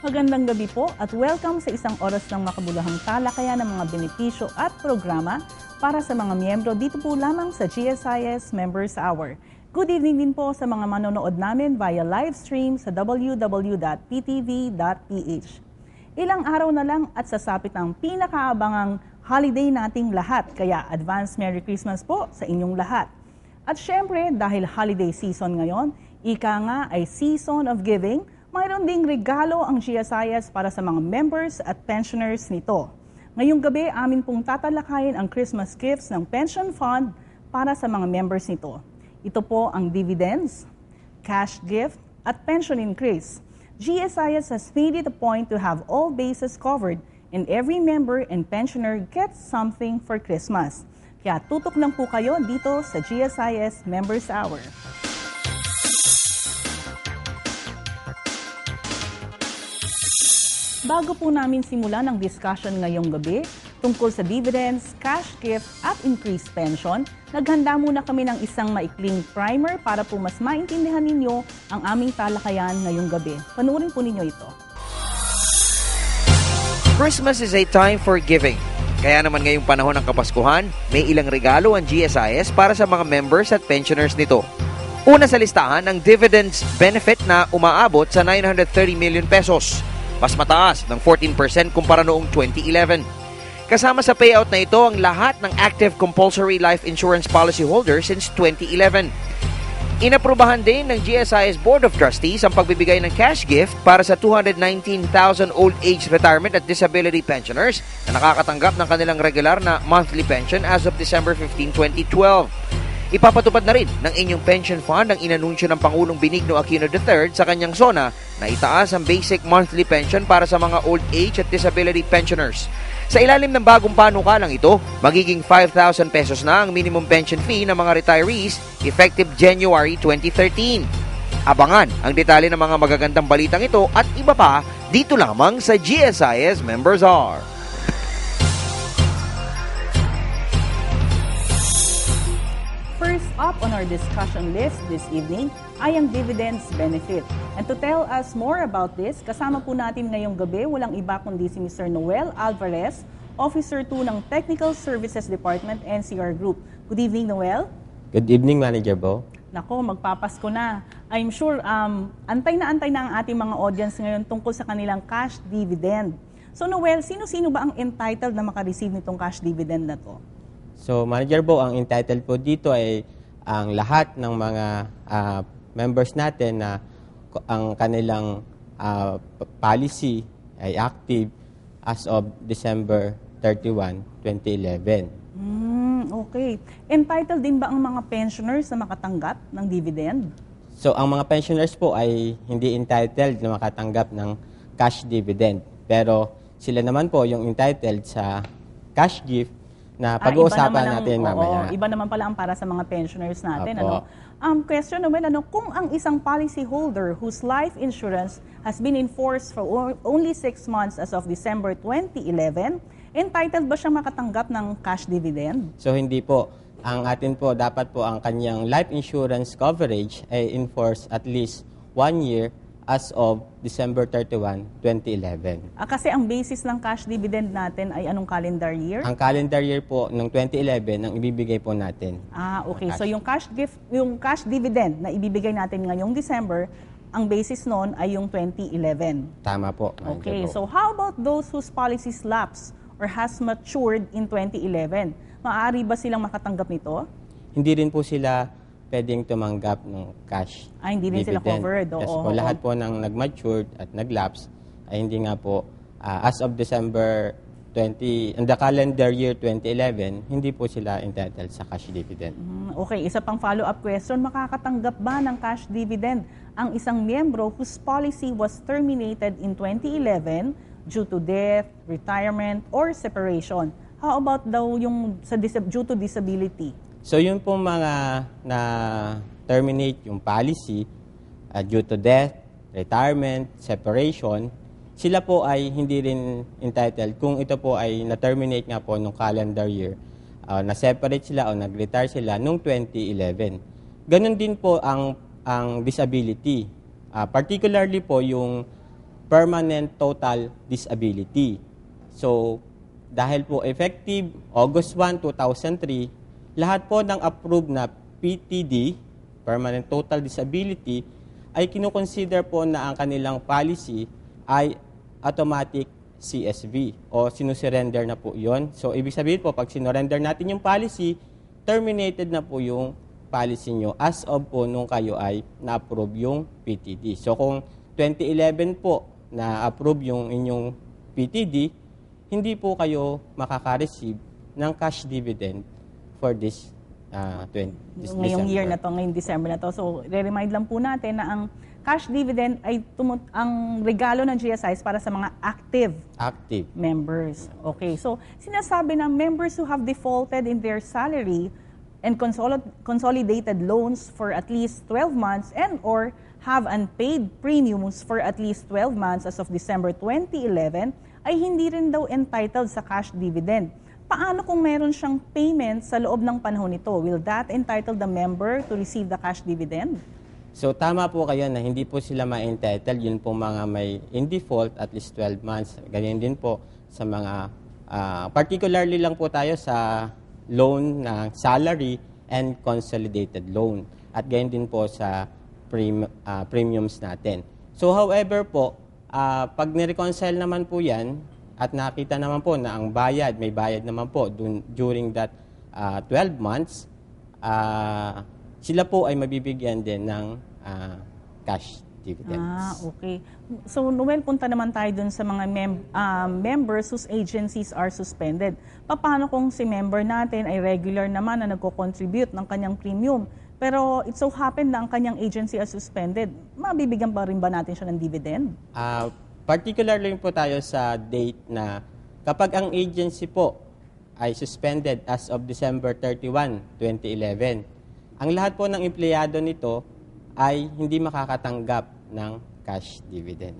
Magandang gabi po at welcome sa isang oras ng makabuluhang talakayan ng mga benepisyo at programa para sa mga miyembro dito po lamang sa GSIS Members Hour. Good evening din po sa mga manonood namin via live stream sa www.ptv.ph. Ilang araw na lang at sasapit ang pinakaabangang holiday nating lahat, kaya advance Merry Christmas po sa inyong lahat. At syempre, dahil holiday season ngayon, ika nga ay season of giving, mayroon ding regalo ang GSIS para sa mga members at pensioners nito. Ngayong gabi, amin pong tatalakayin ang Christmas gifts ng pension fund para sa mga members nito. Ito po ang dividends, cash gift, at pension increase. GSIS has made it a point to have all bases covered and every member and pensioner gets something for Christmas. Kaya tutok lang po kayo dito sa GSIS Members Hour. Bago po namin simulan ang discussion ngayong gabi tungkol sa dividends, cash gift at increased pension, naghanda muna kami ng isang maikling primer para po mas maintindihan ninyo ang aming talakayan ngayong gabi. Panoorin po ninyo ito. Christmas is a time for giving. Kaya naman ngayong panahon ng Kapaskuhan, may ilang regalo ang GSIS para sa mga members at pensioners nito. Una sa listahan ang dividends benefit na umaabot sa 930 million pesos. Mas mataas ng 14% kumpara noong 2011. Kasama sa payout na ito ang lahat ng active compulsory life insurance policy holders since 2011. Inaprubahan din ng GSIS Board of Trustees ang pagbibigay ng cash gift para sa 219,000 old age retirement at disability pensioners na nakakatanggap ng kanilang regular na monthly pension as of December 15, 2012. Ipapatupad na rin ng inyong pension fund ang inanunsyo ng Pangulong Benigno Aquino III sa kanyang SONA na itaas ang basic monthly pension para sa mga old age at disability pensioners. Sa ilalim ng bagong panukalang ito, magiging 5,000 pesos na ang minimum pension fee ng mga retirees effective January 2013. Abangan ang detalye ng mga magagandang balitang ito at iba pa dito lamang sa GSIS Members Hour. First up on our discussion list this evening ay ang dividends benefit. And to tell us more about this, kasama po natin ngayong gabi, walang iba kundi si Mr. Noel Alvarez, Officer 2 ng Technical Services Department, NCR Group. Good evening, Noel. Good evening, Manager Bo. Nako, magpapasko na. I'm sure antay na ang ating mga audience ngayon tungkol sa kanilang cash dividend. So Noel, sino-sino ba ang entitled na makareceive nitong cash dividend na to? So, Manager Bo, ang entitled po dito ay ang lahat ng mga members natin na ang kanilang policy ay active as of December 31, 2011. Okay. Entitled din ba ang mga pensioners na makatanggap ng dividend? So, ang mga pensioners po ay hindi entitled na makatanggap ng cash dividend. Pero sila naman po yung entitled sa cash gift na pag-uusapan natin mamaya. Iba naman pala ang para sa mga pensioners natin. Opo. Question naman, kung ang isang policy holder whose life insurance has been in force for only 6 months as of December 2011, entitled ba siyang makatanggap ng cash dividend? So, hindi po. Ang atin po, dapat po ang kanyang life insurance coverage ay in force at least 1 year as of December 31, 2011. Kasi ang basis ng cash dividend natin ay anong calendar year? Ang calendar year po ng 2011 ang ibibigay po natin. Okay. So yung cash dividend na ibibigay natin ngayong December, ang basis noon ay yung 2011. Tama po. Okay. So how about those whose policies lapse or has matured in 2011? Maaari ba silang makatanggap nito? Hindi rin po sila pwedeng tumanggap ng cash hindi rin sila dividend. covered. Yes po, lahat po ng nag-matured at nag-lapse ay hindi nga po, as of December 20, in the calendar year 2011, hindi po sila entitled sa cash dividend. Okay, isa pang follow-up question, makakatanggap ba ng cash dividend ang isang miyembro whose policy was terminated in 2011 due to death, retirement, or separation? How about daw yung due to disability? So yun po mga na-terminate yung policy due to death, retirement, separation, sila po ay hindi rin entitled kung ito po ay na-terminate nga po nung calendar year, na-separate sila o nag-retire sila nung 2011. Ganon din po ang disability. Particularly po yung permanent total disability. So, dahil po effective August 1, 2003, lahat po ng approved na PTD, permanent total disability, ay kinukonsider po na ang kanilang policy ay automatic CSV o sinusurrender na po yon. So, ibig sabihin po, pag sinurrender natin yung policy, terminated na po yung policy nyo as of po nung kayo ay na-approve yung PTD. So, kung 2011 po na-approve yung inyong PTD, hindi po kayo makaka-receive ng cash dividend for this ngayong year na to, ngayong December na to. So, re-remind lang po natin na ang cash dividend ay ang regalo ng GSIS para sa mga active members. Okay, so sinasabi na members who have defaulted in their salary and consolidated loans for at least 12 months and or have unpaid premiums for at least 12 months as of December 2011 ay hindi rin daw entitled sa cash dividend. Paano kung meron siyang payment sa loob ng panahon nito? Will that entitle the member to receive the cash dividend? So tama po kayo na hindi po sila ma-entitled. Yun po mga may in default at least 12 months. Ganyan din po sa mga, particularly lang po tayo sa loan ng salary and consolidated loan. At ganyan din po sa premiums natin. So however po, pag ni-reconcile naman po yan, at nakita naman po na ang may bayad naman po during that 12 months, sila po ay mabibigyan din ng cash dividends. Okay. So, Noel, punta naman tayo dun sa mga members whose agencies are suspended. Paano kung si member natin ay regular naman na nagko-contribute ng kanyang premium, pero it so happened na ang kanyang agency is suspended, mabibigyan pa rin ba natin siya ng dividend? Particularly po tayo sa date na kapag ang agency po ay suspended as of December 31, 2011, ang lahat po ng empleyado nito ay hindi makakatanggap ng cash dividend.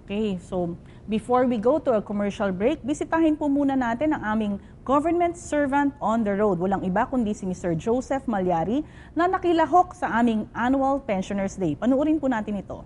Okay. So, before we go to a commercial break, bisitahin po muna natin ang aming government servant on the road. Walang iba kundi si Mr. Joseph Malyari na nakilahok sa aming Annual Pensioners Day. Panuorin po natin ito.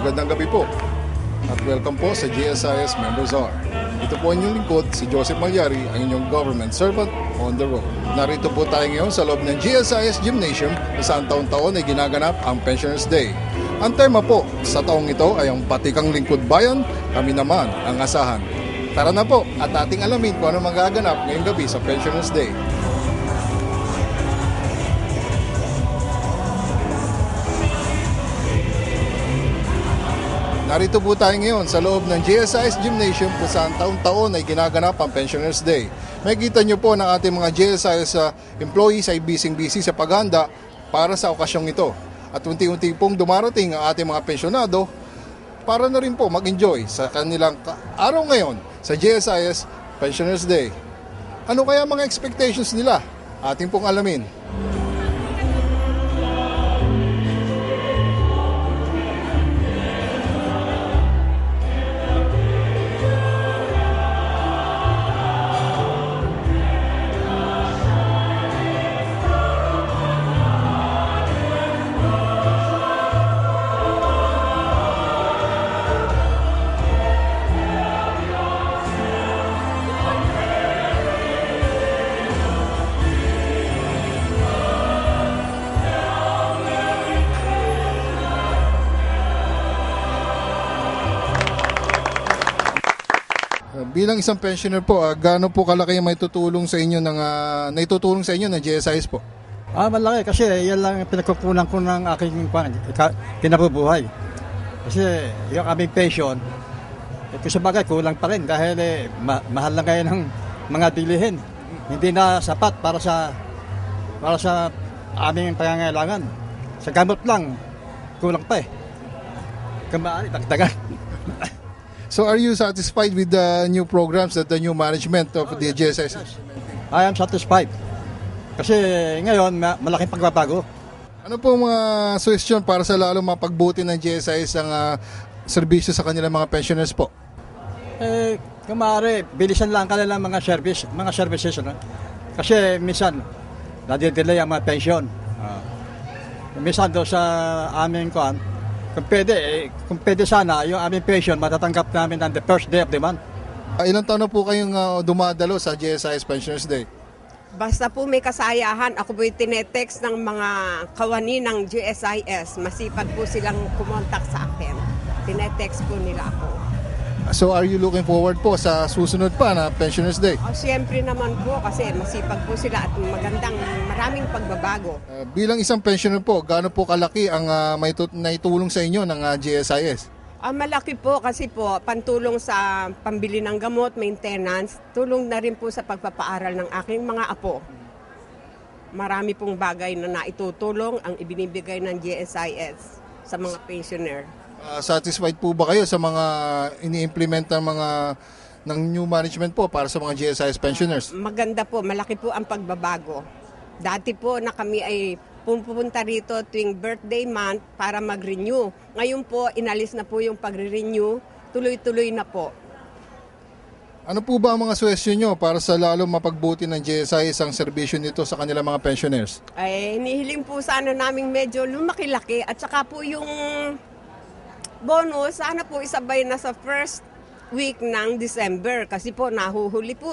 Magandang gabi po at welcome po sa GSIS Members Hour. Ito po ang inyong lingkod, si Joseph Malyari, ang inyong government servant on the road. Narito po tayo ngayon sa loob ng GSIS Gymnasium na saan taon-taon ay ginaganap ang Pensioners Day. Ang tema po sa taong ito ay ang batikang lingkod bayan, kami naman ang asahan. Tara na po at ating alamin kung ano magaganap ngayong gabi sa Pensioners Day. Narito po tayo ngayon sa loob ng GSIS Gymnasium kung saan taon-taon ay ginaganap ang Pensioners Day. Makikita nyo po ng ating mga GSIS employees ay busy-busy sa paghanda para sa okasyong ito. At unti-unti pong dumarating ang ating mga pensyonado para na rin po mag-enjoy sa kanilang araw ngayon sa GSIS Pensioners Day. Ano kaya mga expectations nila? Ating pong alamin. Bilang isang pensioner po, gaano po kalaki yung naitutulong sa inyo ng GSIS po? Malaki kasi yan lang pinagkukunan ko ng aking kinabubuhay. Kasi yung aming pension, ito sa bagay kulang pa rin dahil mahal lang kayo ng mga bilihin. Hindi na sapat para sa aming pangangailangan. Sa gamot lang, kulang pa eh. Kamaali, dagdagan. So are you satisfied with the new programs that the new management of the GSIS? I am satisfied. Kasi ngayon, malaking pagbabago. Ano po mga suggestion para sa lalo mapagbuti ng GSIS ang serbisyo sa kanilang mga pensioners po? Kung maaari, bilisan lang kanilang mga services. No? Kasi minsan, nadidelay ang mga pension. Minsan doon sa aming kung pwede sana, yung aming pension, matatanggap namin on the first day of the month. Ilang taon na po kayong dumadalo sa GSIS Pensioners Day? Basta po may kasayahan, ako po'y tinetext ng mga kawani ng GSIS. Masipag po silang kumontak sa akin. Tinetext po nila ako. So are you looking forward po sa susunod pa na Pensioners Day? Siyempre naman po kasi masipag po sila at maraming pagbabago. Bilang isang pensioner po, gaano po kalaki ang naitulong sa inyo ng GSIS? Malaki po kasi po pantulong sa pambili ng gamot, maintenance, tulong na rin po sa pagpapaaral ng aking mga apo. Marami pong bagay na naitutulong ang ibinibigay ng GSIS sa mga pensioner. Satisfied po ba kayo sa mga ini-implement ng new management po para sa mga GSIS pensioners? Maganda po, malaki po ang pagbabago. Dati po na kami ay pupunta rito tuwing birthday month para mag-renew. Ngayon po, inalis na po yung pagre-renew, tuloy-tuloy na po. Ano po ba ang mga suggestion nyo para sa lalo mapagbuti ng GSIS ang serbisyo nito sa kanilang mga pensioners? Ay, hinihiling po sana namin medyo lumaki-laki at saka po yung bonus, sana po isabay na sa first week ng December kasi po nahuhuli po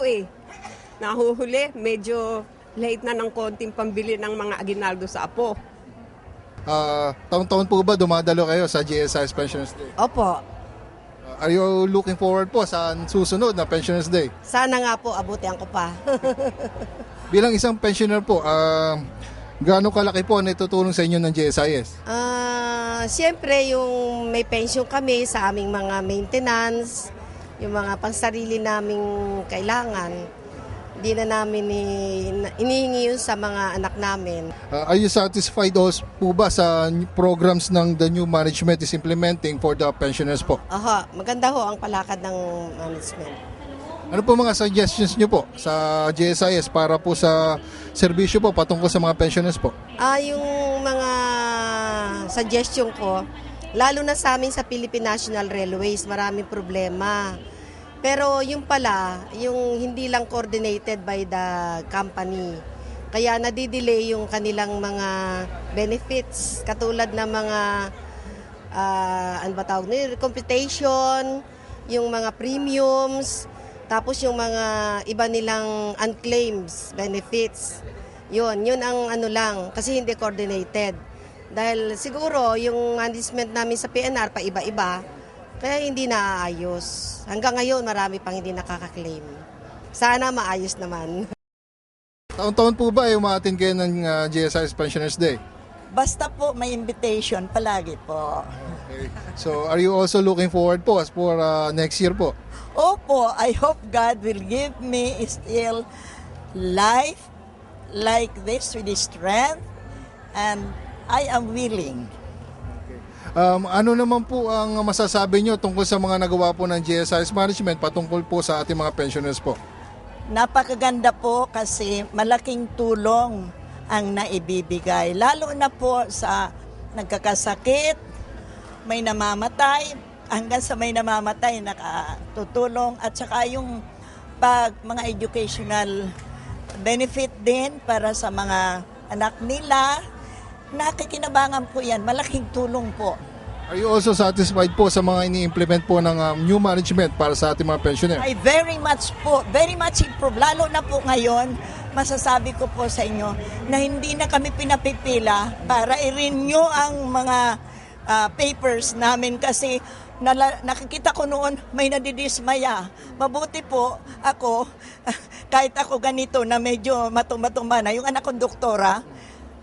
Nahuhuli, medyo late na ng konting pambili ng mga aginaldo sa apo. Taon-taon po ba dumadalo kayo sa GSIS Pensioners Day? Opo. Are you looking forward po sa susunod na Pensioners Day? Sana nga po, abutihan ko pa. Bilang isang pensioner po, gaano kalaki po ang itutulong sa inyo ng GSIS? Siyempre, yung may pension kami sa aming mga maintenance, yung mga pangsarili naming kailangan, hindi na namin inihingi yun sa mga anak namin. Are you satisfied also po ba sa programs ng the new management is implementing for the pensioners po? Aha, maganda ho ang palakad ng management. Ano po mga suggestions nyo po sa GSIS para po sa serbisyo po patungkol sa mga pensioners po? Yung mga suggestion ko, lalo na sa amin sa Philippine National Railways, maraming problema. Pero yung pala, yung hindi lang coordinated by the company. Kaya nadidelay yung kanilang mga benefits, katulad ng mga computation, yung mga premiums, tapos yung mga iba nilang unclaims benefits. Yun ang ano lang, kasi hindi coordinated. Dahil siguro yung management namin sa PNR pa iba-iba, kaya hindi naaayos. Hanggang ngayon marami pang hindi nakaka-claim. Sana maayos naman. Taon-taon po ba umaattend kayo ng GSIS Pensioners Day? Basta po may invitation palagi po. Okay. So are you also looking forward po as for next year po? Opo, I hope God will give me still life like this with strength, and I am willing. Ano naman po ang masasabi nyo tungkol sa mga nagawa po ng GSIS Management patungkol po sa ating mga pensioners po? Napakaganda po kasi malaking tulong ang naibibigay. Lalo na po sa nagkakasakit, may namamatay, hanggang sa may namamatay nakatutulong, at saka yung mga educational benefit din para sa mga anak nila. Nakikinabangan po yan. Malaking tulong po. Are you also satisfied po sa mga ini-implement po ng new management para sa ating mga pensioner? Ay, very much po. Very much improve. Lalo na po ngayon, masasabi ko po sa inyo na hindi na kami pinapipila para i-renew ang mga papers namin kasi nakikita ko noon may nadidismaya. Mabuti po ako, kahit ako ganito na medyo matumba na, yung anak kong doktora,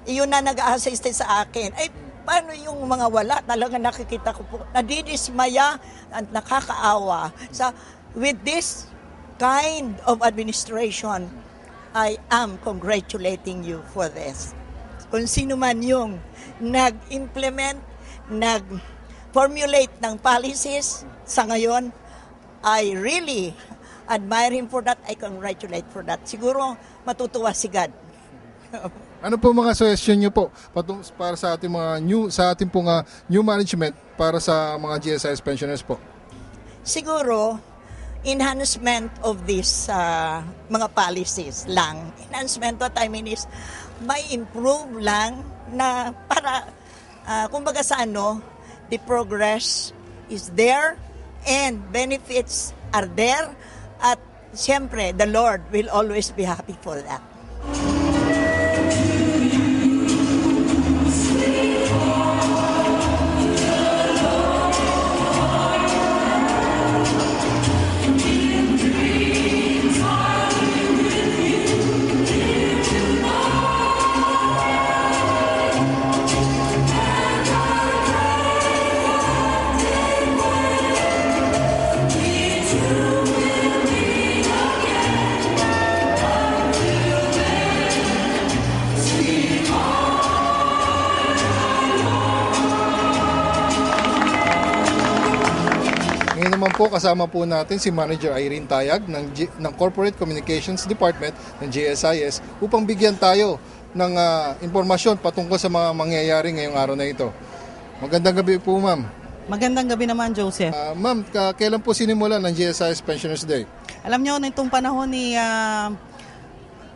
iyon na nag-a-assist sa akin. Ay, paano yung mga wala? Talaga nakikita ko po, nadidismaya at nakakaawa. So, with this kind of administration, I am congratulating you for this. Kung sino man yung nag-implement, nag-formulate ng policies sa ngayon, I really admire him for that. I congratulate for that. Siguro matutuwa si God. Ano po mga suggestion niyo po para sa ating mga new management para sa mga GSIS pensioners po? Siguro, enhancement of these mga policies lang. Enhancement, what I mean is, may improve lang na para, kumbaga sa the progress is there and benefits are there at siyempre, the Lord will always be happy for that. Ngayon naman po, kasama po natin si Manager Irene Tayag ng Corporate Communications Department ng GSIS upang bigyan tayo ng impormasyon patungkol sa mga mangyayari ngayong araw na ito. Magandang gabi po, ma'am. Magandang gabi naman, Joseph. Ma'am, kailan po sinimula ng GSIS Pensioners Day? Alam nyo, nitong panahon ni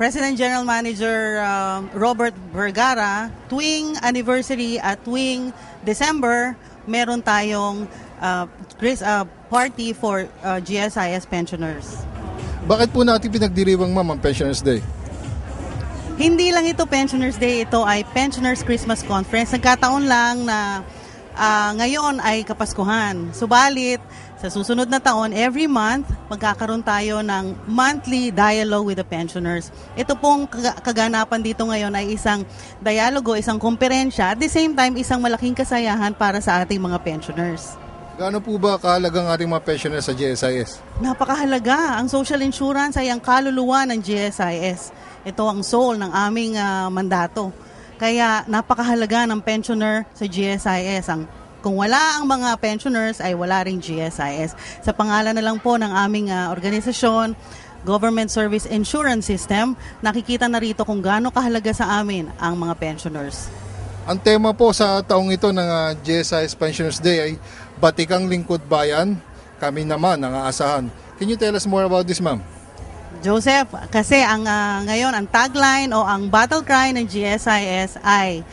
President General Manager Robert Vergara, tuwing anniversary at tuwing December, meron tayong party for GSIS pensioners. Bakit po natin pinagdiriwang, ma'am, ang Pensioners Day? Hindi lang ito Pensioners Day, ito ay Pensioners Christmas Conference. Nagkataon lang na ngayon ay Kapaskuhan. Subalit, sa susunod na taon, every month, magkakaroon tayo ng monthly dialogue with the pensioners. Ito pong kaganapan dito ngayon ay isang dialogo, isang komperensya, at the same time, isang malaking kasayahan para sa ating mga pensioners. Gaano po ba kahalaga ng ating mga pensioners sa GSIS? Napakahalaga. Ang social insurance ay ang kaluluwa ng GSIS. Ito ang soul ng aming mandato. Kaya napakahalaga ng pensioner sa GSIS. Kung wala ang mga pensioners ay wala ring GSIS. Sa pangalan na lang po ng aming organisasyon, Government Service Insurance System, nakikita na rito kung gaano kahalaga sa amin ang mga pensioners. Ang tema po sa taong ito ng GSIS Pensioners Day ay Batikang Lingkod Bayan, kami naman ang aasahan. Can you tell us more about this, ma'am? Joseph, kasi ngayon ang tagline o ang battle cry ng GSIS ay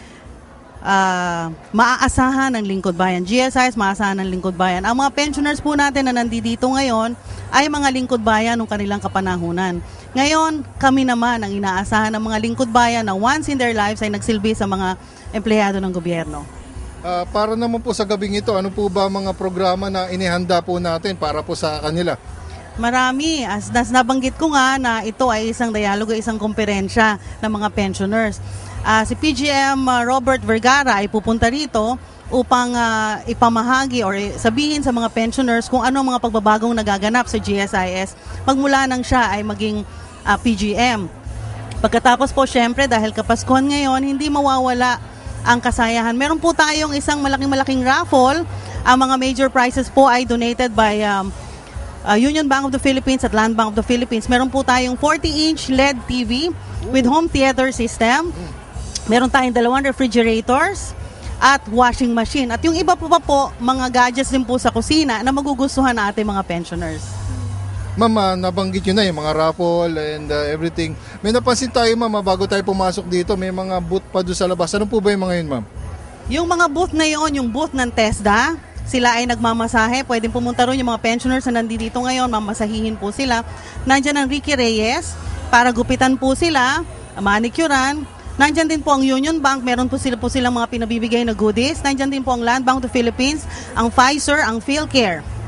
maaasahan ng lingkod bayan. GSIS, maaasahan ng lingkod bayan. Ang mga pensioners po natin na nandito ngayon ay mga lingkod bayan ng kanilang kapanahunan. Ngayon, kami naman ang inaasahan ng mga lingkod bayan na once in their lives ay nagsilbi sa mga empleyado ng gobyerno. Para naman po sa gabing ito, ano po ba mga programa na inihanda po natin para po sa kanila? Marami. As nabanggit ko nga na ito ay isang dialogo, isang komperensya ng mga pensioners. Si PGM Robert Vergara ay pupunta rito upang ipamahagi or sabihin sa mga pensioners kung ano mga pagbabagong nagaganap sa GSIS magmula nang siya ay maging PGM. Pagkatapos po, syempre, dahil Kapaskuhan ngayon, hindi mawawala ang kasayahan. Meron po tayong isang malaking raffle. Ang mga major prizes po ay donated by Union Bank of the Philippines at Land Bank of the Philippines. Meron po tayong 40-inch LED TV with home theater system. Meron tayong 2 refrigerators at washing machine. At yung iba po mga gadgets din po sa kusina na magugustuhan ng ating mga pensioners. Ma'am, nabanggit nyo na yung mga raffle and everything. May napansin tayo, ma'am, bago tayo pumasok dito, may mga booth pa doon sa labas. Ano po ba yung mga yun, ma'am? Yung mga booth na yun, yung booth ng TESDA, sila ay nagmamasahe. Pwedeng pumunta ron yung mga pensioners na nandito ngayon, mamasahihin po sila. Nandyan ang Ricky Reyes, para gupitan po sila, manicurean. Nandyan din po ang Union Bank, meron po silang mga pinabibigay na goodies. Nandyan din po ang Land Bank of the Philippines, ang Pfizer, ang PhilCare.